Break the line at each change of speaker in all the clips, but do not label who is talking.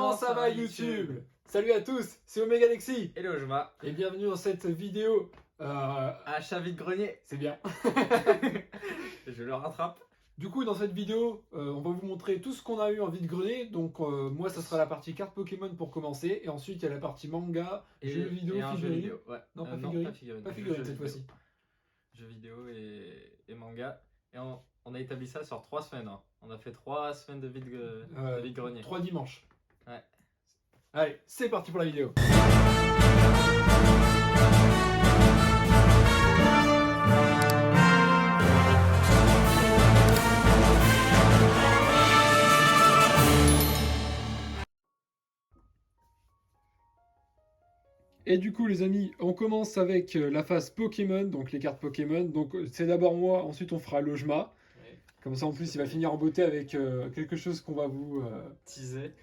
Comment ça va YouTube? Salut à tous, c'est Omega Lexi
Hello Joma.
et bienvenue dans cette vidéo.
Achat vide-grenier.
C'est bien.
Je le rattrape.
Du coup, dans cette vidéo, on va vous montrer tout ce qu'on a eu en vide-grenier. Donc, moi, ça sera la partie carte Pokémon pour commencer. Et ensuite, il y a la partie manga, jeux vidéo,
et un jeu
figurines.
vidéo. Ouais.
Non, pas
non,
figurines.
pas figurines.
Pas figurines
Jeux
cette
vidéo.
fois-ci.
Jeux vidéo et manga. Et on a établi ça sur 3 semaines. Hein. On a fait 3 semaines de vide-grenier.
3 dimanches.
Ouais.
Allez, c'est parti pour la vidéo. Et du coup, les amis, on commence avec la phase Pokémon, donc les cartes Pokémon. Donc, c'est d'abord moi, ensuite on fera Lojma.
Ouais.
Comme ça, en plus, il va finir en beauté avec quelque chose qu'on va vous...
Teaser.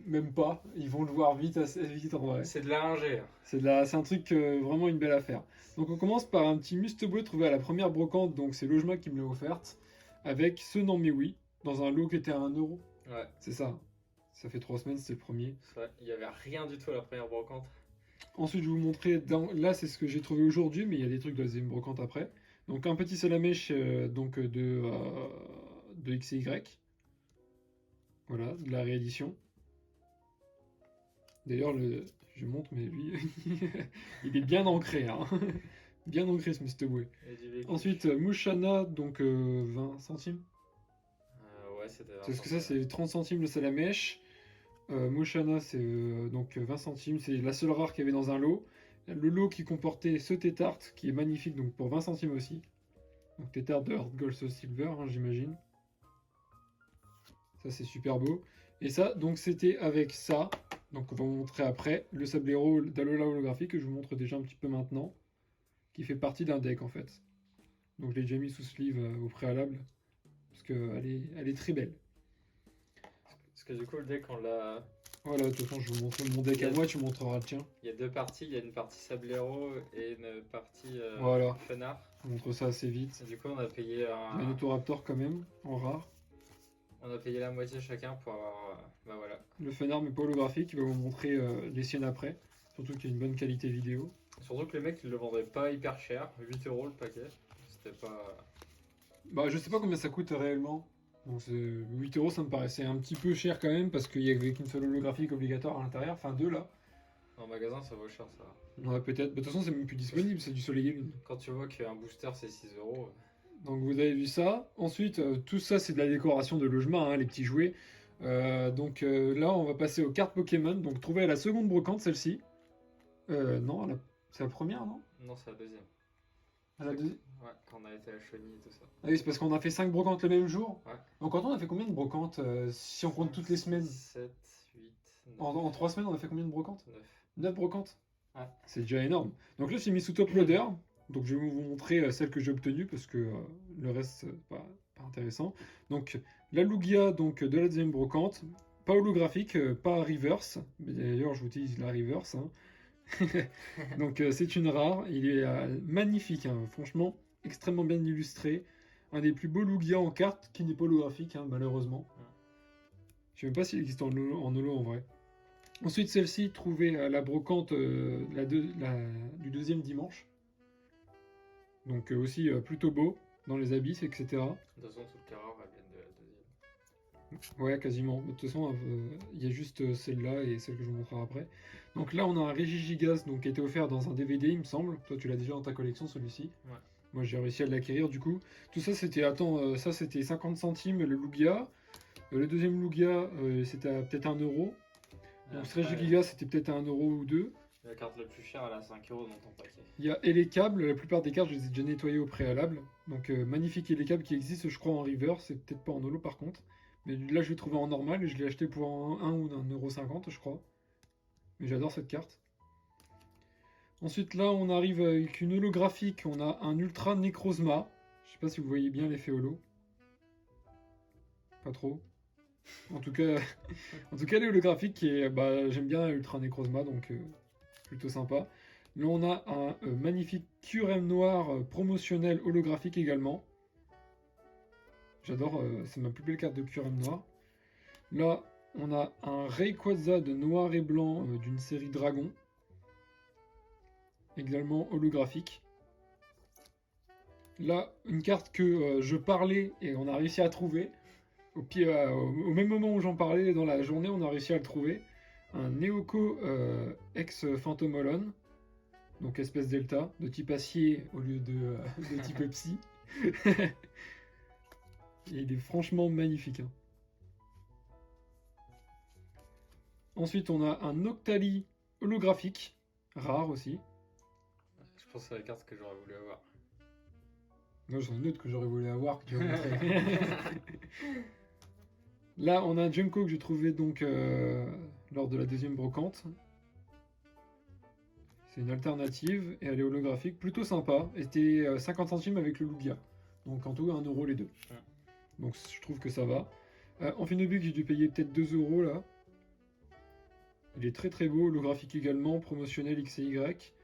Même pas, ils vont le voir vite, assez vite en vrai.
C'est de la lingère.
C'est un truc vraiment une belle affaire. Donc on commence par un petit Mustobleu trouvé à la première brocante, donc c'est Lojma qui me l'a offerte, avec ce Non Mais Oui, dans un lot qui était à 1€.
Ouais.
C'est ça. Ça fait 3 semaines, c'était le premier.
Ouais. Il n'y avait rien du tout à la première brocante.
Ensuite, je vais vous montrer, là c'est ce que j'ai trouvé aujourd'hui, mais il y a des trucs dans la deuxième brocante après. Donc un petit Salamèche de XY. Voilà, de la réédition. D'ailleurs, je montre, mais lui, il est bien ancré, hein. Bien ancré ce Mustobleu. Ensuite, Musharna, donc 20 centimes.
Ouais, c'était 20
Parce que ça, c'est 30 centimes le Salamèche. Musharna, c'est donc 20 centimes. C'est la seule rare qu'il y avait dans un lot. Le lot qui comportait ce Tétart, qui est magnifique, donc pour 20 centimes aussi. Donc Tétart de Heart Gold Soul Silver, hein, j'imagine. Ça, c'est super beau. Et ça, donc c'était avec ça. Donc on va vous montrer après le Sablero d'Alola holographique que je vous montre déjà un petit peu maintenant, qui fait partie d'un deck en fait. Donc je l'ai déjà mis sous sleeve au préalable, parce qu'elle est très belle.
Parce que du coup, le deck, on l'a.
Voilà, de toute façon je vous montre mon deck à moi, tu montreras le tien.
Il y a deux parties, il y a une partie Sablero et une partie
Voilà.
Fenard.
Je vous montre ça assez vite.
Et du coup, on a payé un...
Magnetoraptor quand même, en rare.
On a payé la moitié chacun pour avoir... bah voilà.
Le Fenard mais pas holographique, il va vous montrer les siennes après. Surtout qu'il y a une bonne qualité vidéo.
Surtout que les mecs ils le vendraient pas hyper cher, 8€ le paquet. C'était pas...
Bah je sais pas combien ça coûte réellement. Donc 8€, ça me paraissait un petit peu cher quand même, parce qu'il y avait qu'une seule holographique obligatoire à l'intérieur, enfin deux là.
En magasin ça vaut cher ça.
Ouais, peut-être. Bah, de toute façon, c'est même plus disponible, c'est du Soleil Gaming.
Quand tu vois qu'un booster c'est 6€.
Donc vous avez vu ça. Ensuite, tout ça c'est de la décoration de Lojma, hein, les petits jouets. Donc là, on va passer aux cartes Pokémon. Donc trouver à la seconde brocante, celle-ci. Non, c'est la première, non?
Non, c'est la deuxième.
À la deuxième.
Ouais, quand on a été à Chauny et tout ça.
Ah oui, c'est parce qu'on a fait 5 brocantes le même jour.
Ouais.
Donc en tout, on a fait combien de brocantes si on compte toutes les semaines?
7, 8, 9.
En 3 semaines, on a fait combien de brocantes?
9.
9 brocantes.
Ouais.
C'est déjà énorme. Donc là, c'est mis sous top loader. Donc je vais vous montrer celle que j'ai obtenue parce que le reste, pas intéressant. Donc la Lugia donc, de la deuxième brocante. Pas holographique, pas reverse. Mais d'ailleurs, je vous utilise la reverse. Hein. Donc c'est une rare. Il est magnifique, hein. Franchement, extrêmement bien illustré. Un des plus beaux Lugia en carte qui n'est pas holographique, hein, malheureusement. Je sais même pas s'il existe en holo en vrai. Ensuite, celle-ci, trouvée à la brocante du deuxième dimanche. Donc aussi plutôt beau, dans les abysses, etc.
De toute façon, toutes les rares elles viennent de la deuxième.
Ouais, quasiment. De toute façon, il y a juste celle-là et celle que je vous montrerai après. Donc là, on a un Regigigas donc, qui a été offert dans un DVD, il me semble. Toi, tu l'as déjà dans ta collection, celui-ci. Ouais. Moi, j'ai réussi à l'acquérir, du coup. Tout ça, c'était, ça, c'était 50 centimes, le Lugia. Le deuxième Lugia, c'était peut-être 1€. Donc ce Regigigas, c'était peut-être 1€ ou 2.
La carte la plus chère, elle a 5€ dans ton paquet.
Il y a Elecable, la plupart des cartes, je les ai déjà nettoyées au préalable. Donc magnifique Elecable qui existe, je crois, en river, c'est peut-être pas en holo par contre. Mais là, je l'ai trouvé en normal et je l'ai acheté pour 1 ou 1,50€, je crois. Mais j'adore cette carte. Ensuite, là, on arrive avec une holographique. On a un Ultra Necrozma. Je sais pas si vous voyez bien l'effet holo. Pas trop. En tout cas, elle est holographique et j'aime bien Ultra Necrozma, donc plutôt sympa. Là, on a un magnifique QRM noir promotionnel holographique également. J'adore, c'est ma plus belle carte de QRM noir. Là, On a un Rayquaza de noir et blanc d'une série Dragon. Également holographique. Là, une carte que je parlais et on a réussi à trouver. Au même moment où j'en parlais dans la journée, on a réussi à le trouver. Un Neoko ex Phantomolon. Donc espèce delta, de type acier au lieu de type psy. Et il est franchement magnifique. Hein. Ensuite, on a un Octali holographique, rare aussi.
Je pense que c'est la carte que j'aurais voulu avoir.
Moi, j'en ai une autre que j'aurais voulu avoir, que tu vas montrer. Là, on a un Junko que j'ai trouvé donc lors de la deuxième brocante. C'est une alternative et elle est holographique, plutôt sympa. Et c'était 50 centimes avec le Lugia. Donc en tout, 1 euro les deux.
Ouais.
Donc je trouve que ça va. En Phénobic, j'ai dû payer peut-être 2 euros là. Il est très très beau, holographique également, promotionnel X et Y.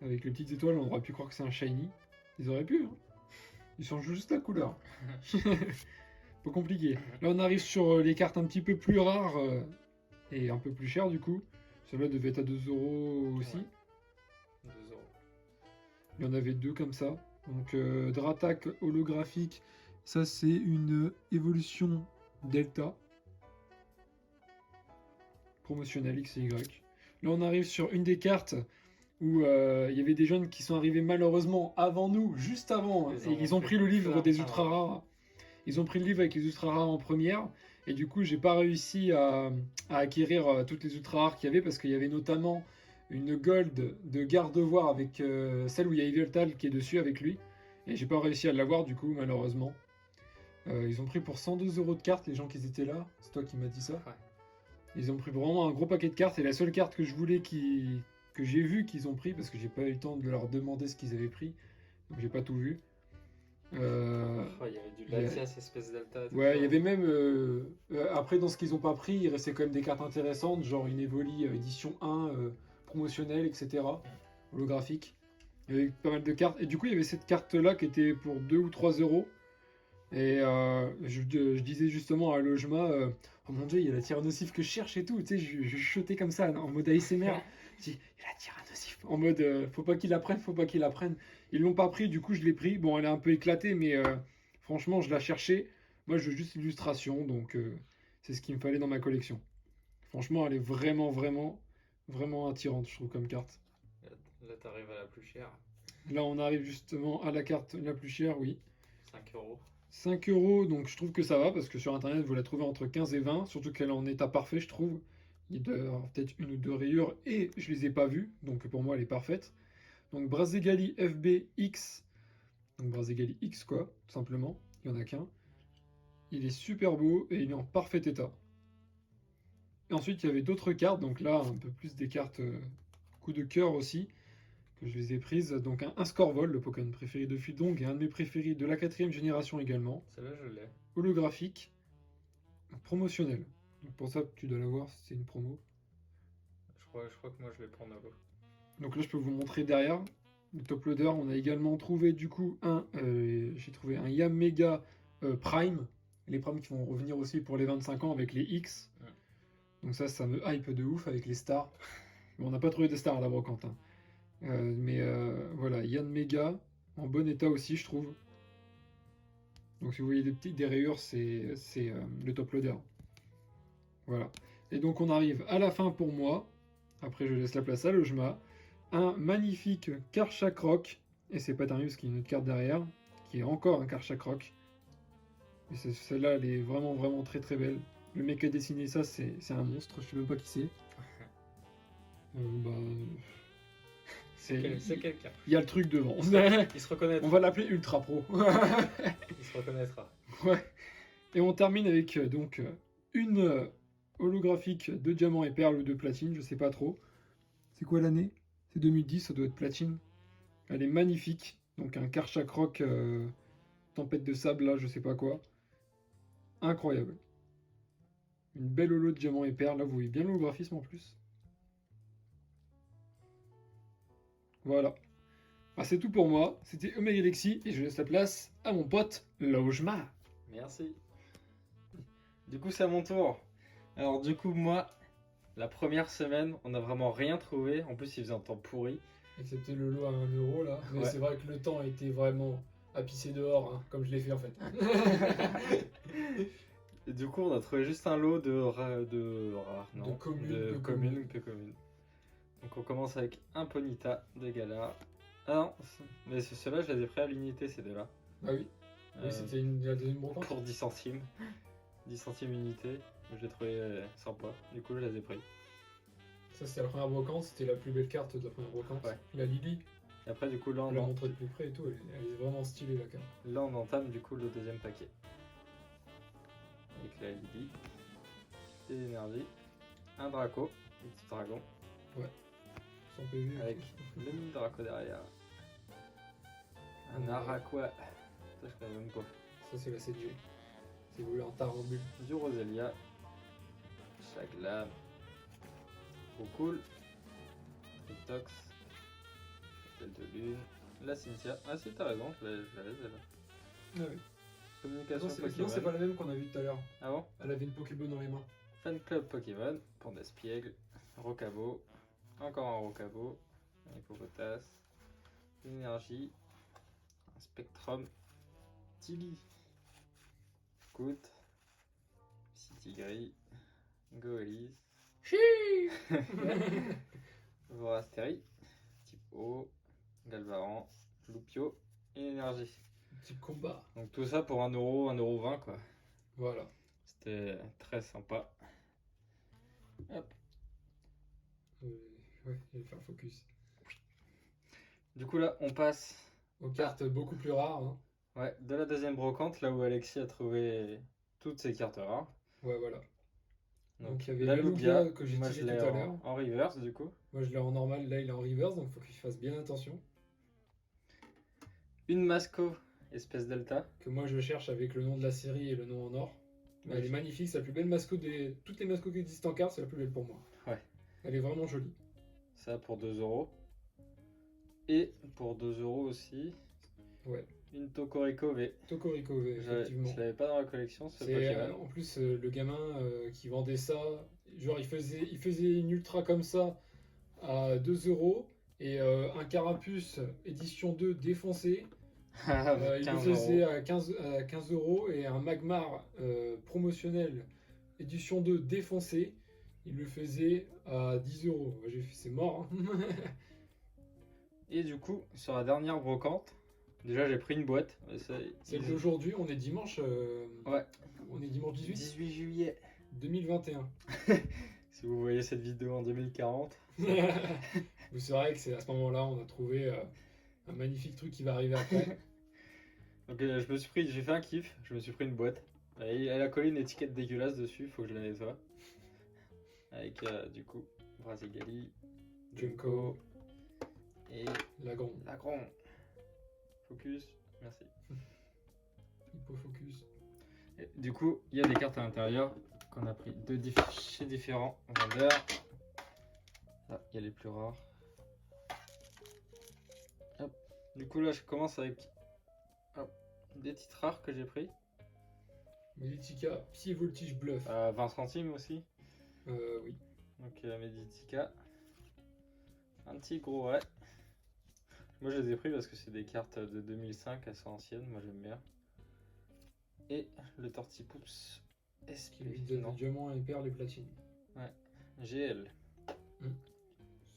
Avec les petites étoiles, on aurait pu croire que c'est un shiny. Ils auraient pu, hein. Ils changent juste la couleur. Pas compliqué. Là, on arrive sur les cartes un petit peu plus rares et un peu plus chères du coup. Celle-là devait être à 2 euros aussi.
Ouais. 2 euros.
Il y en avait deux comme ça. Donc Dratak holographique, ça c'est une évolution Delta. Promotionnel X et Y. Là on arrive sur une des cartes où il y avait des jeunes qui sont arrivés malheureusement avant nous, juste avant. Et ils ont pris le livre des ultra rares. Ils ont pris le livre avec les ultra rares en première. Et du coup j'ai pas réussi à acquérir toutes les ultra rares qu'il y avait parce qu'il y avait notamment une gold de garde-voir avec celle où il y a Yveltal qui est dessus avec lui. Et j'ai pas réussi à l'avoir du coup malheureusement. Ils ont pris pour 102 euros de cartes les gens qui étaient là. C'est toi qui m'as dit ça.
Ouais.
Ils ont pris vraiment un gros paquet de cartes et la seule carte que je voulais que j'ai vu qu'ils ont pris parce que j'ai pas eu le temps de leur demander ce qu'ils avaient pris. Donc j'ai pas tout vu.
Il y avait du Latias, espèce Delta.
Ouais, il y avait même après dans ce qu'ils ont pas pris, il restait quand même des cartes intéressantes, genre une Evoli édition 1 promotionnelle, etc. Holographique. Il y avait pas mal de cartes. Et du coup, il y avait cette carte-là qui était pour 2 ou 3 euros. Et je disais justement à Lojma, oh mon dieu, il y a la tyrannosif que je cherche et tout. Tu sais, je chuchotais comme ça en mode ASMR. Je dis, il y a la tyrannosif. En mode, faut pas qu'il la prenne, faut pas qu'il la prenne. Ils l'ont pas pris, du coup, je l'ai pris. Bon, elle est un peu éclatée, mais franchement, je la cherchais. Moi, je veux juste l'illustration, donc c'est ce qu'il me fallait dans ma collection. Franchement, elle est vraiment, vraiment, vraiment attirante, je trouve, comme carte.
Là, t'arrives à la plus chère.
Là, on arrive justement à la carte la plus chère, oui.
5 euros.
5 euros, donc je trouve que ça va, parce que sur internet, vous la trouvez entre 15 et 20, surtout qu'elle est en état parfait, je trouve. Il doit y avoir peut-être une ou deux rayures, et je les ai pas vues, donc pour moi, elle est parfaite. Donc Brazegali FBX, donc Brazegali X, quoi, tout simplement, il n'y en a qu'un. Il est super beau, et il est en parfait état. Et ensuite, il y avait d'autres cartes, donc là, un peu plus des cartes coup de cœur aussi, que je les ai prises. Donc un Scorvol, le Pokémon préféré de Fudong, et un de mes préférés de la 4ème génération également.
Celle-là, je l'ai.
Holographique, promotionnel. Donc pour ça, tu dois l'avoir, c'est une promo.
Je crois que moi, je vais prendre holo.
Donc là, je peux vous montrer derrière. Le top loader, on a également trouvé du coup j'ai trouvé un Yamega Prime. Les primes qui vont revenir aussi pour les 25 ans avec les X.
Ouais.
Donc ça me hype de ouf avec les stars. Bon, on n'a pas trouvé de stars à la brocante. Hein. Mais voilà, Yann Mega, en bon état aussi, je trouve. Donc si vous voyez des rayures, c'est le top loader. Voilà. Et donc on arrive à la fin pour moi. Après je laisse la place à Lojma. Un magnifique Karchakroc. Et c'est pas terminé parce qu'il y a une autre carte derrière. Qui est encore un Karchakroc. Et celle-là, elle est vraiment vraiment très très belle. Le mec qui a dessiné ça, c'est un monstre. Je sais même pas qui c'est.
C'est quelqu'un.
Il y a le truc devant.
Il se reconnaîtra.
On va l'appeler Ultra Pro.
Il se reconnaîtra.
Ouais. Et on termine avec donc une holographique de diamant et perle ou de platine, je sais pas trop. C'est quoi l'année? C'est 2010, ça doit être platine. Elle est magnifique. Donc un Karchakroc tempête de sable là, je sais pas quoi. Incroyable. Une belle holo de diamant et perle. Là, vous voyez bien l'holographisme en plus. Voilà. Ah, c'est tout pour moi. C'était Omega Lexi et je laisse la place à mon pote Lojma.
Merci. Du coup, c'est à mon tour. Alors, du coup, moi, la première semaine, on n'a vraiment rien trouvé. En plus, il faisait un temps pourri.
Excepté le lot à 1 € là. Mais
Ouais.
c'est vrai que le temps était vraiment à pisser dehors, hein, comme je l'ai fait en fait.
Et du coup, on a trouvé juste un lot de rares, non,
De communes,
de
peu
communes, peu communes. Donc, on commence avec un Ponyta de Galar. Ah non, mais ceux-là, je les ai pris à l'unité, ces deux-là.
Ah oui, oui c'était la deuxième brocante.
Pour 10 centimes. 10 centimes unité. Je l'ai trouvé sympa. Du coup, je les ai pris.
Ça c'était la première brocante, c'était la plus belle carte de la première brocante.
Ouais.
La Lily,
Et après, du coup, là,
on l'a montrée de plus près et tout, elle est vraiment stylée la carte.
là, on entame du coup le deuxième paquet. Avec la Lily, des énergies, un Draco, un petit dragon,
Sans PV.
avec le mini Draco derrière. Un
Ouais.
Araqua, ça je connais même pas.
Ça c'est la 7G. C'est voulu en tarambule.
Du Roselia, Chaglam, trop cool, Tox, Telle de Lune, la Cynthia. Ah si, t'as raison, je l'avais celle-là.
Ah oui.
Communication
Non,
Pokémon.
c'est pas la même qu'on a vue tout à l'heure.
Ah bon?
Elle avait une Pokéball dans les mains.
Fan Club Pokémon, Pandaspiègle, Rocabo, encore un Rocabo, un Hippopotas, une énergie, un Spectrum, Tilly, Scout, Psytigris, Goelis, Vorasteri, type O, Galvaran, Loupio et une énergie.
Petit combat.
Donc tout ça pour 1€, 1,20€ quoi.
Voilà.
C'était très sympa. Hop.
Ouais, il va faire focus.
Du coup là, on passe
Aux cartes beaucoup plus rares. Hein.
ouais, de la deuxième brocante, là où Alexis a trouvé toutes ses cartes rares.
Ouais, voilà. Donc, il y avait
la
le
Lugia,
Lugia que j'ai
moi
tiré
je l'ai
tout à l'heure.
en reverse du coup.
Moi je l'ai en normal, là il est en reverse, donc il faut qu'il fasse bien attention.
Une Masco, espèce delta.
Que moi je cherche avec le nom de la série et le nom en or. Mais elle est magnifique, c'est la plus belle masco des. Toutes les mascots qui existent en carte, c'est la plus belle pour moi.
Ouais.
Elle est vraiment jolie.
Ça pour 2€. Et pour 2€ aussi,
Ouais.
une Tokorico V.
Tokorico V, effectivement.
Je l'avais pas dans la collection, ce
C'est
Pokémon.
en plus le gamin qui vendait ça, genre il faisait une ultra comme ça à 2€ et un Carapuce édition 2 défoncé. Il le
15
faisait
euros.
à 15€ et un Magmar promotionnel édition 2 défoncé, il le faisait à 10€. J'ai fait c'est mort. Hein.
Et du coup, sur la dernière brocante, déjà j'ai pris une boîte.
Celle d'aujourd'hui, on est dimanche.
Ouais.
On est dimanche 18
juillet.
2021.
Si vous voyez cette vidéo en 2040.
C'est vrai que c'est à ce moment-là, on a trouvé un magnifique truc qui va arriver après.
Donc j'ai fait un kiff, je me suis pris une boîte. Elle a collé une étiquette dégueulasse dessus, faut que je la nettoie. Avec du coup Brasigali,
Junko
et
Lagron.
Focus, merci.
Hippofocus.
Et du coup, il y a des cartes à l'intérieur qu'on a pris chez différents vendeurs. Là, il y a les plus rares. Hop. Du coup, là, je commence avec des titres rares que j'ai pris.
Meditica, Pied Voltige Bluff.
À 20 centimes aussi.
Oui.
Donc, Meditica. Un petit gros ouais. Moi, je les ai pris parce que c'est des cartes de 2005 assez anciennes. Moi, j'aime bien. Et le Tortipoups SP.
Qui lui donne des diamants et perles et platine.
Ouais. GL.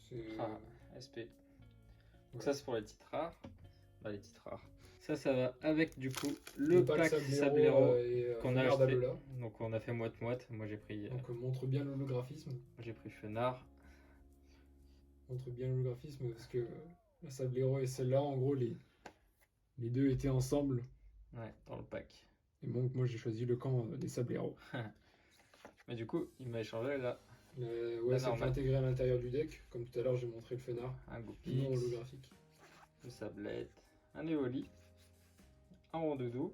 C'est.
Ah, SP. Donc
Ouais.
ça c'est pour les titres rares. Bah les titres rares. Ça va avec du coup le pack Sablero qu'on a acheté. Donc on a fait moite-moite. Moi j'ai pris.
Donc montre bien l'holographisme.
J'ai pris Fenard.
Montre bien l'holographisme parce que la Sablero et celle-là, en gros, les deux étaient ensemble.
Ouais, dans le pack.
Et donc moi j'ai choisi le camp des Sablero.
Mais du coup, il m'a échangé là.
Ouais, ça fait intégrer à l'intérieur du deck. Comme tout à l'heure, j'ai montré le Fenard.
Un
Non
Goupix.
holographique.
Une Sablette. Un Eoli. Un Rondoudou.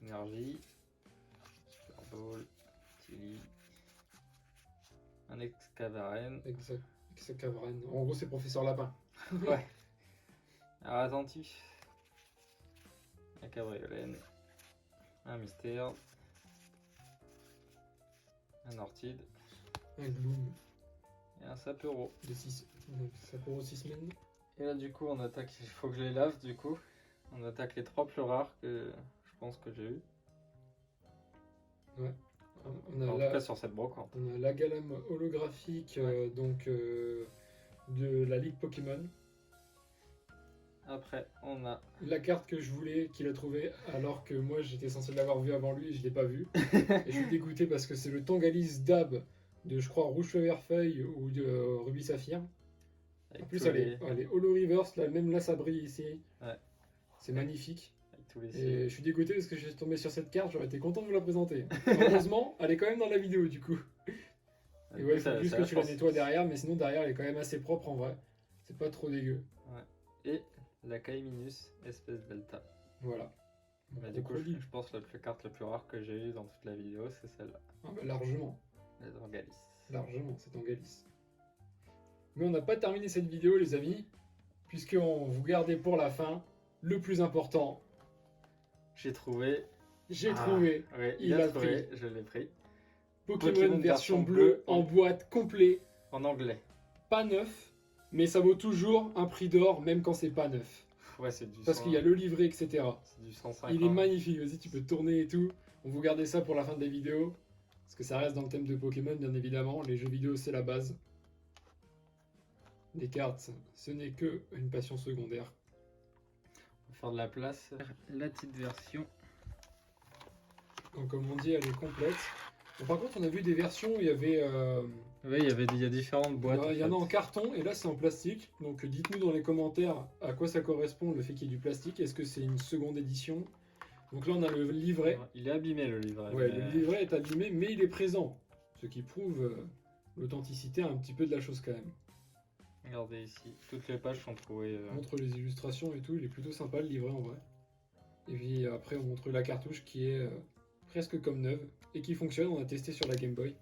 Énergie. Super Ball. Tilly. Un Excavaren.
Exact. C'est Cavaren. En gros, c'est Professeur Lapin.
Ouais. Alors attentif. Un Cabriolène. Un Mystère. un Orchid
Un Gloom
et un Sapero.
de 6. Ça pour 6 semaines.
Et là, du coup, on attaque. Il faut que je les lave, du coup. On attaque les 3 plus rares que je pense que j'ai eu.
Ouais. On
En
a,
tout
la,
cas, sur cette brocante.
on a la gamme holographique de la Ligue Pokémon.
Après, on a.
La carte que je voulais, qu'il a trouvée, alors que moi j'étais censé l'avoir vue avant lui et je l'ai pas vue. Et je suis dégoûté parce que c'est le Tangalis Dab de, je crois, Rouge Feu Vert Feuille ou de Ruby Saphir.
Avec
En plus,
tous
elle est holo reverse, là, même là ça brille ici.
Ouais.
C'est magnifique.
Avec tous les
Et
signes.
je suis dégoûté parce que je suis tombé sur cette carte, j'aurais été content de vous la présenter. Heureusement, elle est quand même dans la vidéo du coup. Et ouais, il faut juste que tu la nettoies derrière, mais sinon derrière elle est quand même assez propre en vrai. C'est pas trop dégueu.
Et la Kaiminus espèce delta.
Voilà.
Bah, du coup, je pense que la carte la plus rare que j'ai eue dans toute la vidéo, c'est celle-là.
Ah bah, largement.
La Dorgalis.
Largement, c'est Tangalis. Mais on n'a pas terminé cette vidéo les amis, puisqu'on vous gardait pour la fin le plus important.
J'ai trouvé.
J'ai trouvé.
Ouais,
Il
a
a
trouvé,
pris.
je l'ai pris.
Pokémon version bleue en boîte complet.
En anglais.
Pas neuf, mais ça vaut toujours un prix d'or, même quand c'est pas neuf.
Ouais, c'est du
Parce
100,
qu'il y a le livret, etc.
C'est du 150.
Il est magnifique, vas-y, tu peux tourner et tout. On vous gardait ça pour la fin des vidéos. Parce que ça reste dans le thème de Pokémon, bien évidemment. Les jeux vidéo, c'est la base. Les cartes, ce n'est que une passion secondaire.
On va faire de la place. La petite version.
Donc, comme on dit, elle est complète. Bon, par contre, on a vu des versions où il y avait.
Ouais, il y a différentes boîtes.
Il y en a en carton et là c'est en plastique. Donc dites-nous dans les commentaires à quoi ça correspond le fait qu'il y ait du plastique. Est-ce que c'est une seconde édition? Donc là on a le livret.
Il est abîmé le livret.
Ouais, le livret est abîmé, mais il est présent. Ce qui prouve l'authenticité un petit peu de la chose quand même.
Regardez ici, toutes les pages sont trouvées.
On montre les illustrations et tout, il est plutôt sympa le livret en vrai. Et puis après on montre la cartouche qui est presque comme neuve et qui fonctionne, on a testé sur la Game Boy.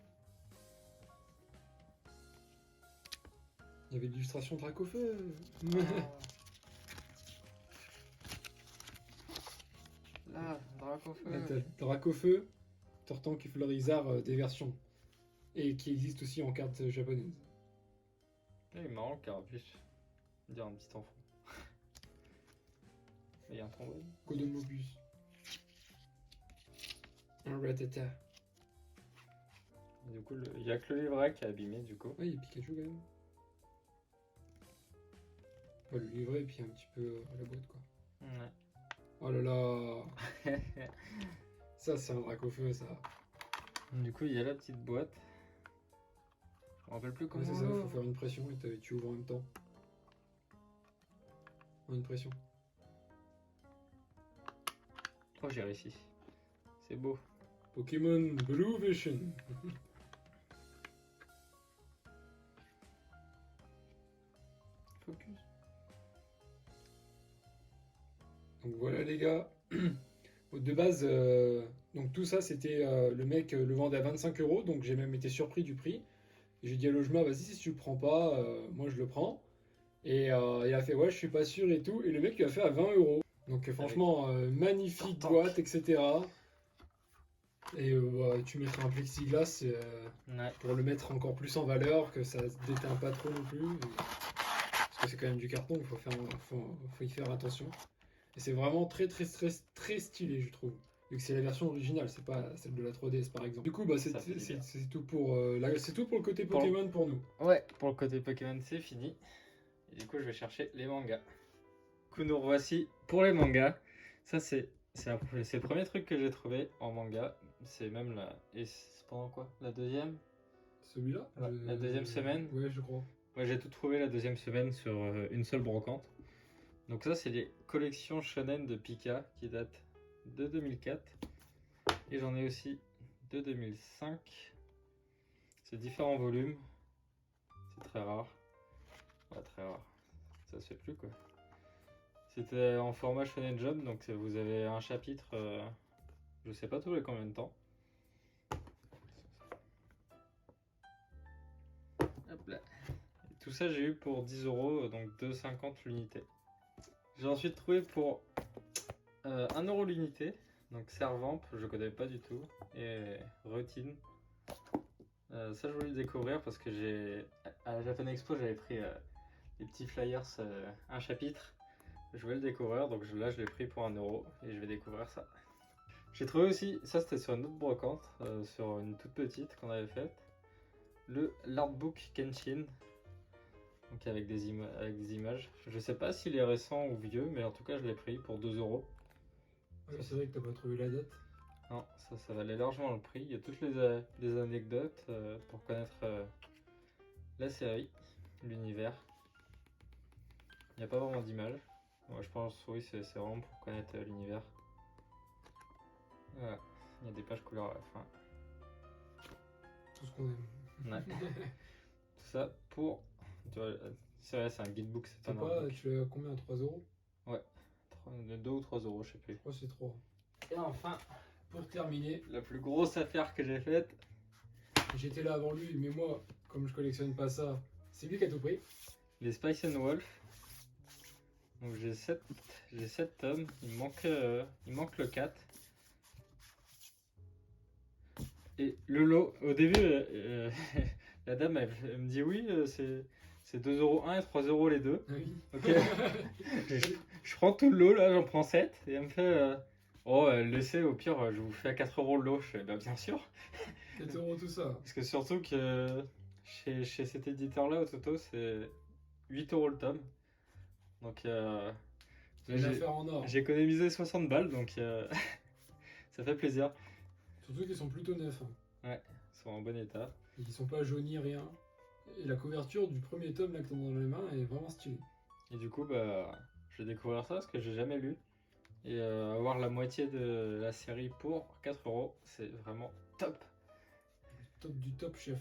Il y avait l'illustration Dracofeu.
Là, Dracofeu.
Là, t'as Dracofeu, Tortank et Florizard des versions. Et qui existent aussi en carte japonaise.
Il est marrant le carapuce. On dirait un petit enfant. Il y a un tombé.
Kodomobus. Un Rattata.
Du coup, il y a que le livret qui est abîmé du coup.
Ouais, il y a Pikachu quand même. Ouais, le livret et puis un petit peu la boîte quoi.
Ouais.
Oh là là. Ça c'est un Dracofeu ça.
Du coup, il y a la petite boîte. Je me rappelle plus comment
Ouais, c'est ça, faut faire une pression et tu ouvres en même temps. Une pression.
Oh, j'ai réussi. C'est beau.
Pokémon Blue Vision.
Focus.
Donc voilà les gars. De base, donc tout ça c'était le mec le vendait à 25 €, donc j'ai même été surpris du prix. Et j'ai dit à Logema, vas-y si tu le prends pas, moi je le prends. Et il a fait ouais je suis pas sûr et tout. Et le mec il a fait à 20 €. Donc franchement magnifique boîte etc. Et bah, tu mettras un plexiglas
Ouais.
pour le mettre encore plus en valeur, que ça se déteint pas trop non plus. Parce que c'est quand même du carton, il faut y faire attention. Et c'est vraiment très stylé, je trouve. Vu que c'est la version originale, c'est pas celle de la 3DS par exemple. Du coup, bah, c'est tout pour c'est tout pour le côté Pokémon pour nous.
Ouais, pour le côté Pokémon, c'est fini. Et du coup, je vais chercher les mangas. Du coup, nous revoici pour les mangas. Ça, c'est le premier truc que j'ai trouvé en manga. C'est même la. Et c'est pendant quoi? La deuxième?
Celui-là
Ouais, la deuxième semaine.
Ouais, je crois.
Ouais, j'ai tout trouvé la deuxième semaine sur une seule brocante. Donc ça, c'est les collections shonen de Pika qui datent de 2004. Et j'en ai aussi de 2005. C'est différents volumes. C'est très rare. Ouais, très rare. Ça se fait plus, quoi. C'était en format Shonen Jump, donc vous avez un chapitre, je sais pas tous les combien de temps. Hop là. Et tout ça, j'ai eu pour 10 €, donc 2,50 l'unité. J'ai ensuite trouvé pour 1 € l'unité, donc Servamp, je connais pas du tout, et Routine. Ça, je voulais le découvrir parce que à la Japan Expo, j'avais pris des petits flyers, un chapitre. Je voulais le découvrir, donc là, je l'ai pris pour 1€ et je vais découvrir ça. J'ai trouvé aussi, ça c'était sur une autre brocante, sur une toute petite qu'on avait faite, l'artbook Kenshin, donc avec des images. Je sais pas s'il est récent ou vieux, mais en tout cas, je l'ai pris pour 2€.
Ouais, c'est vrai que t'as pas trouvé la date.
Non, ça valait largement le prix. Il y a toutes les anecdotes pour connaître la série, l'univers. Il n'y a pas vraiment d'image. Moi, je pense, oui, c'est vraiment pour connaître l'univers. Voilà. Il y a des pages couleurs à la fin.
Tout ce qu'on aime.
Ouais. Tout ça pour. Tu vois, c'est vrai, c'est un guidebook, c'est
C'est
un
pas,
artbook.
tu l'as à combien? 3€?
Ouais, 2 ou 3€, je sais plus.
Je crois que c'est 3. Et enfin, pour terminer,
La plus grosse affaire que j'ai faite,
j'étais là avant lui, mais moi, comme je collectionne pas ça, c'est lui qui a tout pris.
les Spice and Wolf. Donc j'ai 7 tomes, il manque le 4. Et le lot, au début, la dame elle me dit oui, c'est 2,1€ et 3€ les deux.
Ah oui.
Ok. je prends tout le lot là, j'en prends 7 et elle me fait oh, laissez au pire, je vous fais à 4€ le lot. Je fais bah, bien sûr.
4€ tout ça.
Parce que surtout que chez cet éditeur là, au Toto, c'est 8€ le tome. Donc
C'est une affaire en or.
j'ai économisé 60 balles, donc ça fait plaisir.
Surtout qu'ils sont plutôt neufs. Hein.
Ouais, ils sont en bon état.
Et qu'ils sont pas jaunis, rien. Et la couverture du premier tome là que t'as dans les mains est vraiment stylée.
Et du coup, bah, je vais découvrir ça parce que j'ai jamais lu. Et avoir la moitié de la série pour 4€, c'est vraiment top.
Top du top, chef.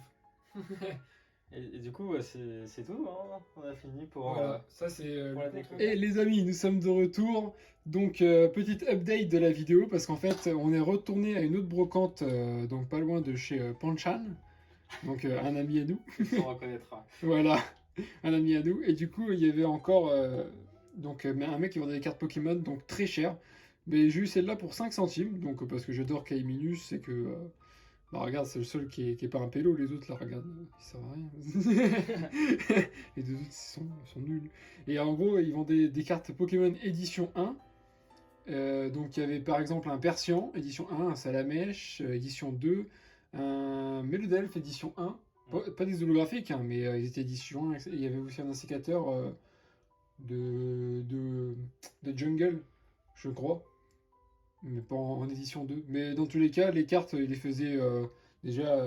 Et du coup, c'est tout, hein. On a fini pour.
Voilà, ça c'est
pour la
le
déco.
contre- Et les amis, nous sommes de retour. Donc, petite update de la vidéo parce qu'en fait, on est retourné à une autre brocante, donc pas loin de chez Panchan. Donc, un ami à nous.
On reconnaîtra.
Voilà, un ami à nous. Et du coup, il y avait encore un mec qui vendait des cartes Pokémon, donc très cher. Mais j'ai eu celle-là pour 5 centimes, donc parce que j'adore Kaiminus, c'est que. Bah regarde, c'est le seul qui est pas un pélo, les autres là, regarde, ils servent à rien. Les deux autres sont nuls. Et en gros, ils vendaient des cartes Pokémon édition 1. Donc il y avait par exemple un Persian, édition 1, un Salamèche, édition 2, un Melodelph, édition 1. Pas des holographiques, hein, mais ils étaient édition 1. Et il y avait aussi un insécateur de Jungle, je crois. Mais pas en édition 2. Mais dans tous les cas, les cartes, ils les faisaient déjà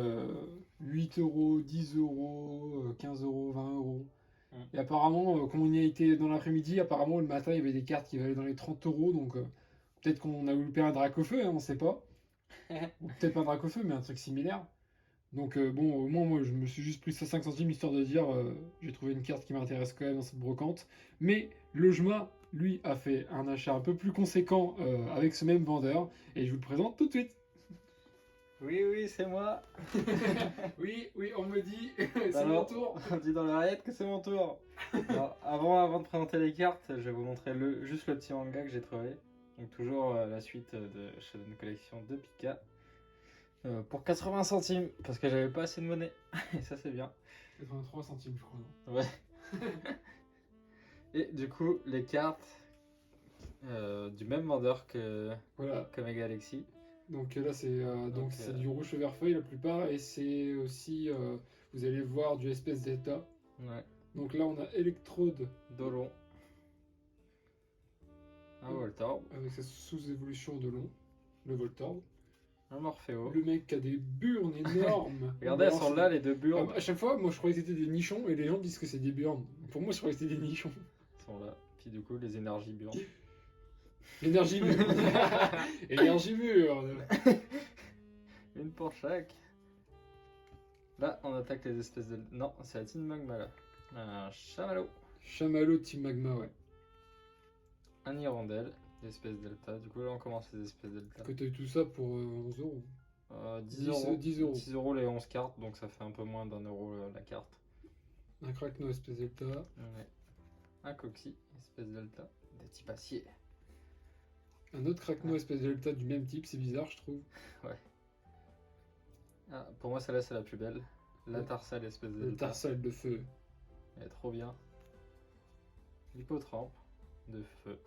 8€, 10€, 15€, 20€. Et apparemment, comme on y a été dans l'après-midi, apparemment le matin, il y avait des cartes qui valaient dans les 30€. Donc peut-être qu'on a loupé un Dracofeu, hein, on sait pas. Ou peut-être pas un Dracofeu, mais un truc similaire. Donc bon, au moins, moi, je me suis juste pris ça 5 centimes, histoire de dire, j'ai trouvé une carte qui m'intéresse quand même dans cette brocante. Mais Lojma, lui, a fait un achat un peu plus conséquent avec ce même vendeur, et je vous le présente tout de suite.
Oui, c'est moi.
Oui, on me dit, c'est
Alors,
mon tour.
On dit dans l'oreillette que c'est mon tour. Alors, avant de présenter les cartes, je vais vous montrer juste le petit manga que j'ai trouvé. Donc toujours la suite de Shonen Collection de Pika. Pour 80 centimes, parce que j'avais pas assez de monnaie. Et ça, c'est bien.
83 centimes, je crois. Non
Ouais. Et du coup, les cartes du même vendeur
voilà.
que Mega Alexis.
Donc là, c'est du rouge vert feuille la plupart, et c'est aussi, vous allez voir, du espèce Delta.
Ouais.
Donc là, on a Electrode
Dolon. Un Voltorb.
avec sa sous-évolution de long, le Voltorb.
Un Morpheo.
Le mec qui a des burnes énormes.
Regardez, elles sont là, les deux burnes.
À chaque fois, moi je croyais que c'était des nichons et les gens disent que c'est des burnes. Pour moi, je croyais que c'était des nichons.
Elles sont là. Puis du coup, les énergies burnes.
Énergie burne. Énergie burne.
Une pour chaque. Là, on attaque les espèces de. Non, c'est la Team Magma là. Un Chamallow.
Chamallow Team Magma, ouais.
Un Hirondelle. L'espèce Delta. Du coup, là, on commence les espèces Delta.
Que t'as eu tout ça pour 11€.
10 euros.
10€.
10€ les 11 cartes, donc ça fait un peu moins d'1€ la carte.
Un Crackno espèce Delta.
Ouais. Un Coxy, espèce Delta. Des types acier.
Un autre Crackno espèce Delta du même type, c'est bizarre, je trouve.
Ouais. Ah, pour moi, celle-là, c'est la plus belle. La
Ouais.
Tarsal, espèce de
Le
delta.
Tarsal de feu.
Elle est trop bien. L'hippotrampe de feu.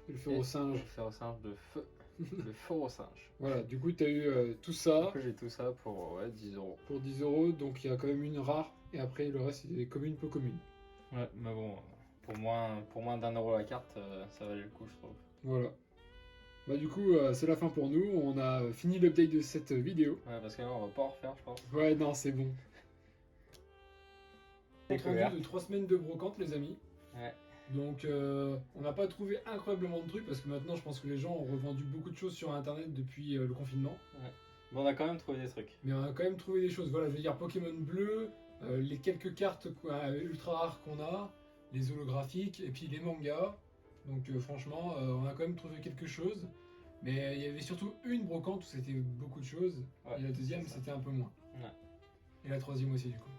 Et le feu au singe.
Le fer au singe de feu. Le four au singe.
Voilà, du coup, tu as eu tout
Du
ça
coup, j'ai tout ça pour ouais, 10 euros.
pour 10 euros. Donc, il y a quand même une rare. Et après, le reste, c'est des communes, peu communes.
Ouais, mais bon, pour moins d'un euro la carte, ça valait le coup, je trouve.
Voilà. Bah, du coup, c'est la fin pour nous. On a fini l'update de cette vidéo.
Ouais, parce que là, on va pas en refaire, je pense.
Ouais, non, c'est bon. Compte rendu
Découverte.
de 3 semaines de brocante, les amis.
Ouais.
Donc, on n'a pas trouvé incroyablement de trucs parce que maintenant, je pense que les gens ont revendu beaucoup de choses sur internet depuis le confinement.
Bon, on a quand même trouvé des trucs.
Mais on a quand même trouvé des choses. Voilà, je veux dire, Pokémon bleu, les quelques cartes ultra rares qu'on a, les holographiques et puis les mangas. Donc, franchement, on a quand même trouvé quelque chose. Mais il y avait surtout une brocante où c'était beaucoup de choses.
Ouais,
et la deuxième,
c'est ça.
c'était un peu moins.
Ouais.
Et la troisième aussi, du coup.